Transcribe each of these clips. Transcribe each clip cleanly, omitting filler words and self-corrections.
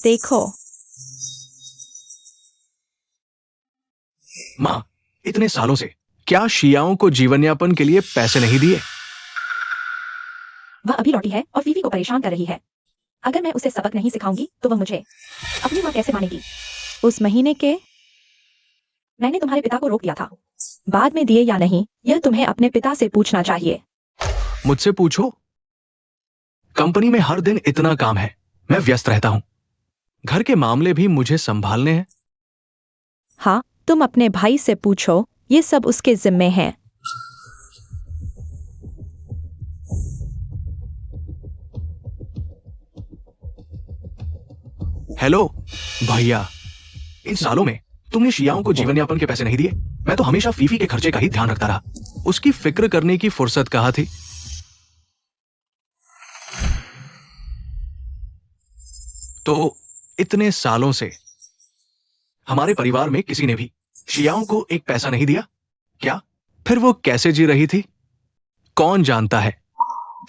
देखो। माँ, इतने सालों से क्या शियाओं को जीवन यापन के लिए पैसे नहीं दिए? वह अभी लौटी है और फीफी को परेशान कर रही है। अगर मैं उसे सबक नहीं सिखाऊंगी तो वह मुझे अपनी माँ कैसे मानेगी? उस महीने के मैंने तुम्हारे पिता को रोक दिया था। बाद में दिए या नहीं, यह तुम्हें अपने पिता से पूछना चाहिए। मुझसे पूछो। कंपनी में हर दिन इतना काम है, मैं व्यस्त रहता हूँ। घर के मामले भी मुझे संभालने हैं। हाँ, तुम अपने भाई से पूछो, ये सब उसके जिम्मे है। हेलो भैया, इन सालों में तुमने शियाओं को जीवन यापन के पैसे नहीं दिए। मैं तो हमेशा फीफी के खर्चे का ही ध्यान रखता रहा। उसकी फिक्र करने की फुर्सत कहाँ थी? तो इतने सालों से हमारे परिवार में किसी ने भी शियाओं को एक पैसा नहीं दिया क्या? फिर वो कैसे जी रही थी, कौन जानता है?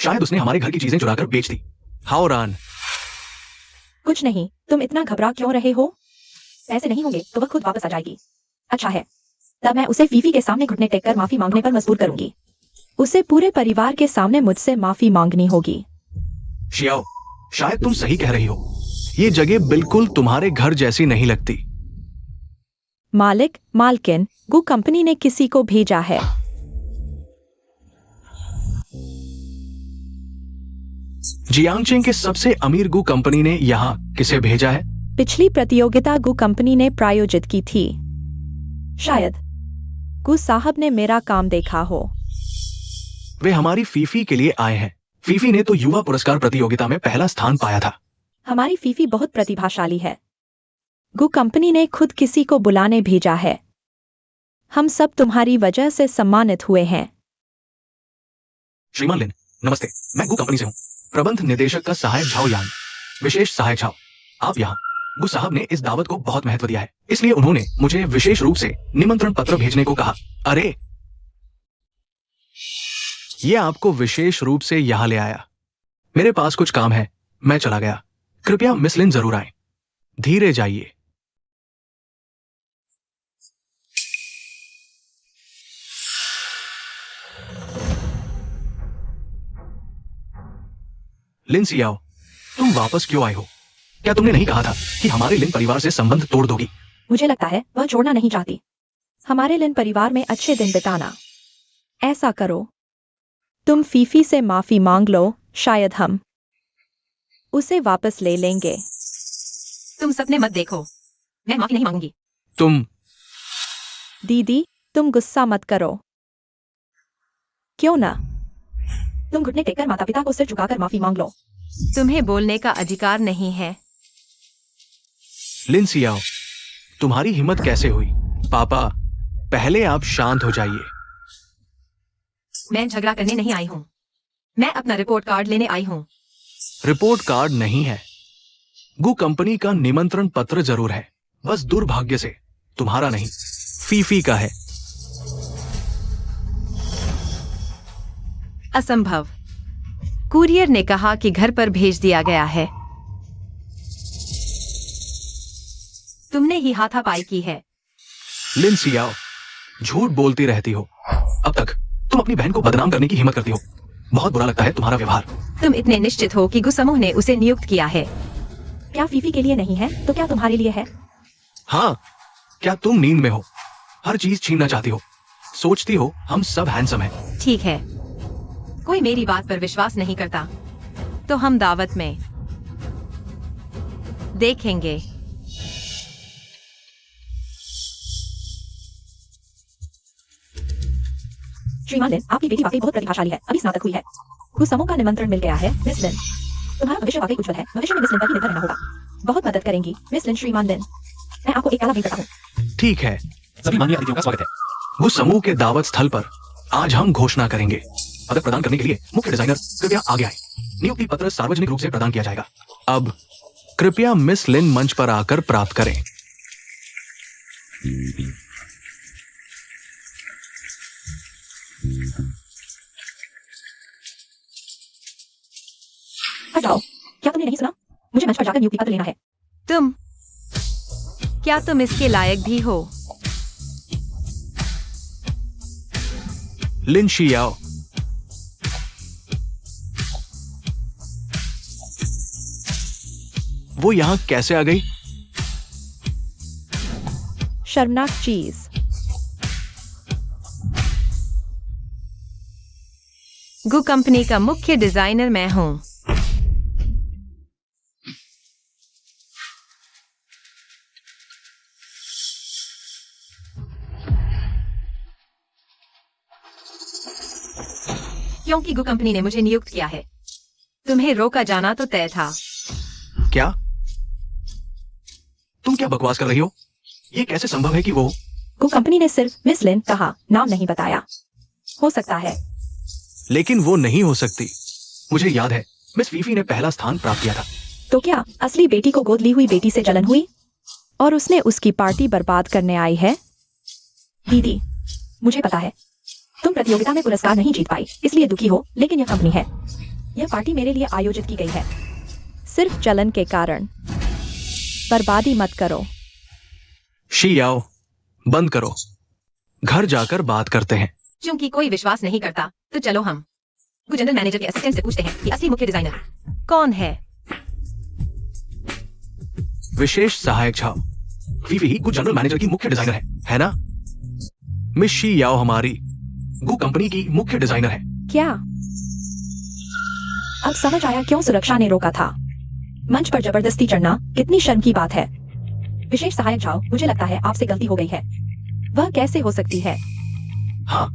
शायद उसने हमारे घर की चीजें चुराकर बेच दी। हाओ रान। कुछ नहीं, तुम इतना घबरा क्यों रहे हो? पैसे नहीं होंगे तो वह खुद वापस आ जाएगी। अच्छा है, तब मैं उसे फीफी के सामने घुटने टेक कर माफी मांगने पर मजबूर करूंगी। उसे पूरे परिवार के सामने मुझसे माफी मांगनी होगी। शियाओ, शायद तुम सही कह रही हो। ये जगह बिल्कुल तुम्हारे घर जैसी नहीं लगती। मालिक, मालकिन, गु कंपनी ने किसी को भेजा है। जियांगचेंग के सबसे अमीर गु कंपनी ने यहाँ किसे भेजा है? पिछली प्रतियोगिता गु कंपनी ने प्रायोजित की थी। शायद गु साहब ने मेरा काम देखा हो। वे हमारी फीफी के लिए आए हैं। फीफी ने तो युवा पुरस्कार प्रतियोगिता में पहला स्थान पाया था। हमारी फीफी बहुत प्रतिभाशाली है। गु कंपनी ने खुद किसी को बुलाने भेजा है। हम सब तुम्हारी वजह से सम्मानित हुए हैं। श्रीमान लिन, नमस्ते। मैं गु कंपनी से हूँ, प्रबंध निदेशक का सहायक झाओ यान। विशेष सहायक झाओ, आप यहाँ। गु साहब ने इस दावत को बहुत महत्व दिया है, इसलिए उन्होंने मुझे विशेष रूप से निमंत्रण पत्र भेजने को कहा। अरे, ये आपको विशेष रूप से यहाँ ले आया। मेरे पास कुछ काम है, मैं चला गया। कृपया मिस लिन जरूर आए। धीरे जाइए। लिन सियाओ, तुम वापस क्यों आए हो? क्या तुमने नहीं कहा था कि हमारे लिन परिवार से संबंध तोड़ दोगी? मुझे लगता है वह छोड़ना नहीं चाहती। हमारे लिन परिवार में अच्छे दिन बिताना। ऐसा करो, तुम फीफी से माफी मांग लो, शायद हम उसे वापस ले लेंगे। तुम सपने मत देखो, मैं माफी नहीं मांगूंगी। तुम दीदी, तुम गुस्सा मत करो। क्यों ना? तुम घुटने टेककर माता पिता को सिर झुकाकर माफी मांग लो। तुम्हें बोलने का अधिकार नहीं है। लिन सियाओ, तुम्हारी हिम्मत कैसे हुई? पापा, पहले आप शांत हो जाइए। मैं झगड़ा करने नहीं आई हूँ, मैं अपना रिपोर्ट कार्ड लेने आई हूँ। रिपोर्ट कार्ड नहीं है, गु कंपनी का निमंत्रण पत्र जरूर है। बस दुर्भाग्य से तुम्हारा नहीं, फीफी का है। असंभव। कुरियर ने कहा कि घर पर भेज दिया गया है। तुमने ही हाथापाई की है। लिन सियाओ, झूठ बोलती रहती हो। अब तक तुम अपनी बहन को बदनाम करने की हिम्मत करती हो। बहुत बुरा लगता है तुम्हारा व्यवहार। तुम इतने निश्चित हो कि गु समूह ने उसे नियुक्त किया है? क्या फीफी के लिए नहीं है तो क्या तुम्हारे लिए है? हाँ, क्या तुम नींद में हो? हर चीज छीनना चाहती हो। सोचती हो हम सब हैंडसम हैं। ठीक है, कोई मेरी बात पर विश्वास नहीं करता तो हम दावत में देखेंगे। श्रीमान लिन, आपकी बेटी वाकई बहुत प्रतिभाशाली है, अभी स्नातक हुई है। कुछ समूह का निमंत्रण मिल गया है। मिस लिन, तुम्हारा भविष्य वाकई उज्जवल है। भविष्य में मिस लिन पर ही निर्भर रहना होगा। बहुत मदद करेंगी मिस लिन। श्रीमान लिन, मैं आपको एक प्याला भेज सकता हूँ। ठीक है, सभी माननीय अतिथियों का स्वागत है। वो समूह के दावत स्थल पर आज हम घोषणा करेंगे। पदक प्रदान करने के लिए मुख्य डिजाइनर कृपया आगे आए। नियुक्ति पत्र सार्वजनिक रूप से प्रदान किया जाएगा। अब कृपया मिस लिन मंच पर आकर प्राप्त करें। हट जाओ, क्या तुमने नहीं सुना? मुझे मंच पर जाकर नियुक्ति पत्र लेना है। क्या तुम इसके लायक भी हो? लिन शियाओ, वो यहां कैसे आ गई? शर्मनाक चीज। गु कंपनी का मुख्य डिजाइनर मैं हूँ। क्योंकि गु कंपनी ने मुझे नियुक्त किया है। तुम्हें रोका जाना तो तय था। क्या तुम क्या बकवास कर रही हो? ये कैसे संभव है कि वो को कंपनी ने सिर्फ मिस लिन कहा, नाम नहीं बताया। हो सकता है। लेकिन वो नहीं हो सकती। मुझे याद है मिस फीफी ने पहला स्थान प्राप्त किया था। तो क्या असली बेटी को गोद ली हुई बेटी से जलन हुई और उसने उसकी पार्टी बर्बाद करने आई है? दीदी, मुझे पता है तुम प्रतियोगिता में पुरस्कार नहीं जीत पाई, इसलिए दुखी हो, लेकिन यह कंपनी है। यह पार्टी मेरे लिए आयोजित की गई है, सिर्फ जलन के कारण। बर्बादी मत करो। शियाओ, बंद करो। घर जाकर बात करते हैं। क्योंकि कोई विश्वास नहीं करता, तो चलो हम गु जनरल मैनेजर के असिस्टेंट से पूछते हैं कि असली मुख्य डिजाइनर कौन है। विशेष सहायक झाओ, फीफी ही गु जनरल मैनेजर की मुख्य डिजाइनर है ना? मिस शियाओ हमारी गु कंपनी की मुख्य डिजाइनर है। क्या? अब समझ आया क्यों सुरक्षा ने रोका था। मंच पर जबरदस्ती चढ़ना कितनी शर्म की बात है। विशेष सहायक झाओ, मुझे लगता है आपसे गलती हो गई है। वह कैसे हो सकती है? हाँ,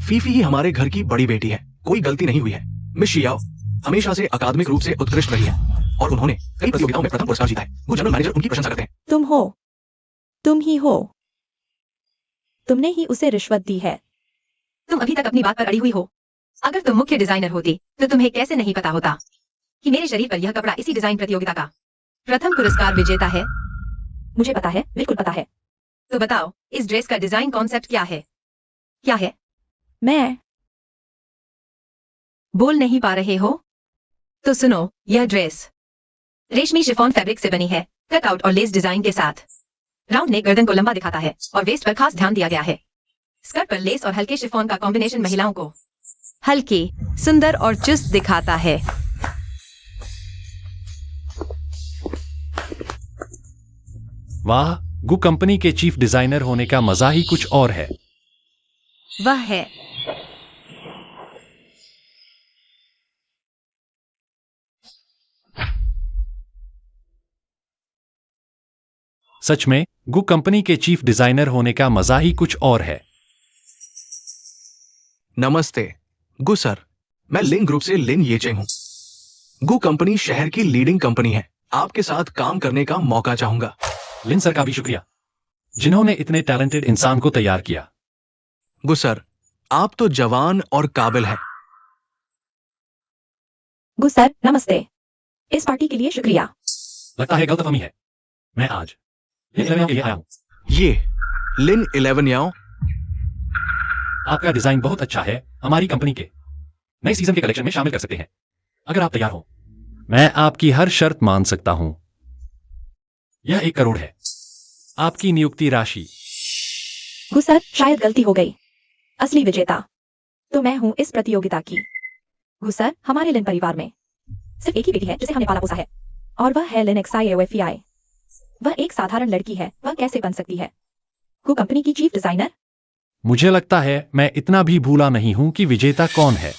फीफी ही हमारे घर की बड़ी बेटी है, कोई गलती नहीं हुई है। मिस शियाओ हमेशा से अकादमिक रूप से उत्कृष्ट रही है और उन्होंने कई प्रतियोगिताओं में प्रथम पुरस्कार जीता है। वो जनरल मैनेजर उनकी प्रशंसा करते हैं। तुम ही हो। तुमने ही उसे रिश्वत दी है। तुम अभी तक अपनी बात पर अड़ी हुई हो। अगर तुम मुख्य डिजाइनर होती तो तुम्हें कैसे नहीं पता होता कि मेरे शरीर पर यह कपड़ा इसी डिजाइन प्रतियोगिता का प्रथम पुरस्कार विजेता है। मुझे पता है, बिल्कुल पता है। तो बताओ, इस ड्रेस का डिजाइन कॉन्सेप्ट क्या है? क्या है? मैं बोल नहीं पा रहे हो? तो सुनो, यह ड्रेस रेशमी शिफॉन फैब्रिक से बनी है, कटआउट और लेस डिजाइन के साथ। राउंड नेक गर्दन को लंबा दिखाता है और वेस्ट पर खास ध्यान दिया गया है। स्कर्ट पर लेस और हल्के शिफॉन का कॉम्बिनेशन महिलाओं को हल्की, सुंदर और चुस्त दिखाता है। वाह, गु कंपनी के चीफ डिजाइनर होने का मजा ही कुछ और है। वह है। सच में, गु कंपनी के चीफ डिजाइनर होने का मजा ही कुछ और है। नमस्ते गु सर, मैं लिन ग्रुप से लिन येचेंग हूं। गु कंपनी शहर की लीडिंग कंपनी है। आपके साथ काम करने का मौका चाहूंगा। लिन सर का भी शुक्रिया, जिन्होंने इतने टैलेंटेड इंसान को तैयार किया। गु सर, आप तो जवान और काबिल हैं। गु सर, नमस्ते। इस पार्टी के लिए शुक्रिया। लगता है गलतफहमी है। मैं आज लिन 11 के लिए आया हूं। ये लिन 11 याओ, आपका डिजाइन बहुत अच्छा है। हमारी कंपनी के नए सीजन के कलेक्शन में शामिल कर सकते हैं, अगर आप तैयार हो। मैं आपकी हर शर्त मान सकता हूं। यह 1 करोड़ है। आपकी नियुक्ति राशि। गु सर, शायद गलती हो गई। असली विजेता तो मैं हूं इस प्रतियोगिता की। गु सर, हमारे लिन परिवार में सिर्फ एक ही बेटी है जिसे हमने पाला पोसा है, और वह है लिन XIOFEI। वह एक साधारण लड़की है, वह कैसे बन सकती है गु कंपनी की चीफ डिजाइनर? मुझे लगता है मैं इतना भी भूला नहीं हूं कि विजेता कौन है।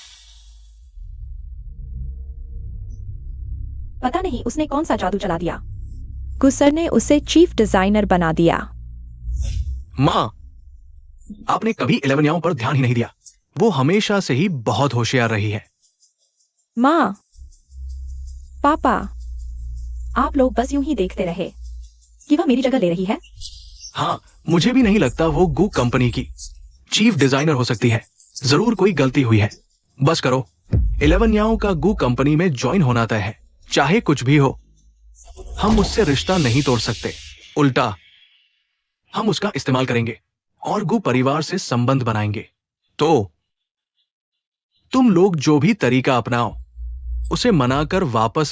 पता नहीं उसने कौन सा जादू चला दिया। गु सर ने उसे चीफ डिजाइनर बना दिया। मां, आपने कभी 11 याओ पर ध्यान ही नहीं दिया। वो हमेशा से ही बहुत होशियार रही है। माँ, पापा, आप लोग बस यूं ही देखते रहे कि वह मेरी जगह ले रही है। हाँ, मुझे भी नहीं लगता वो गु कंपनी की चीफ डिजाइनर हो सकती है। जरूर कोई गलती हुई है। बस करो, 11 याओ का गु कंपनी में ज्वाइन होना तय है, चाहे कुछ भी हो। हम उससे रिश्ता नहीं तोड़ सकते, उल्टा हम उसका इस्तेमाल करेंगे और गु परिवार से संबंध बनाएंगे। तो तुम लोग जो भी तरीका अपनाओ, उसे मनाकर वापस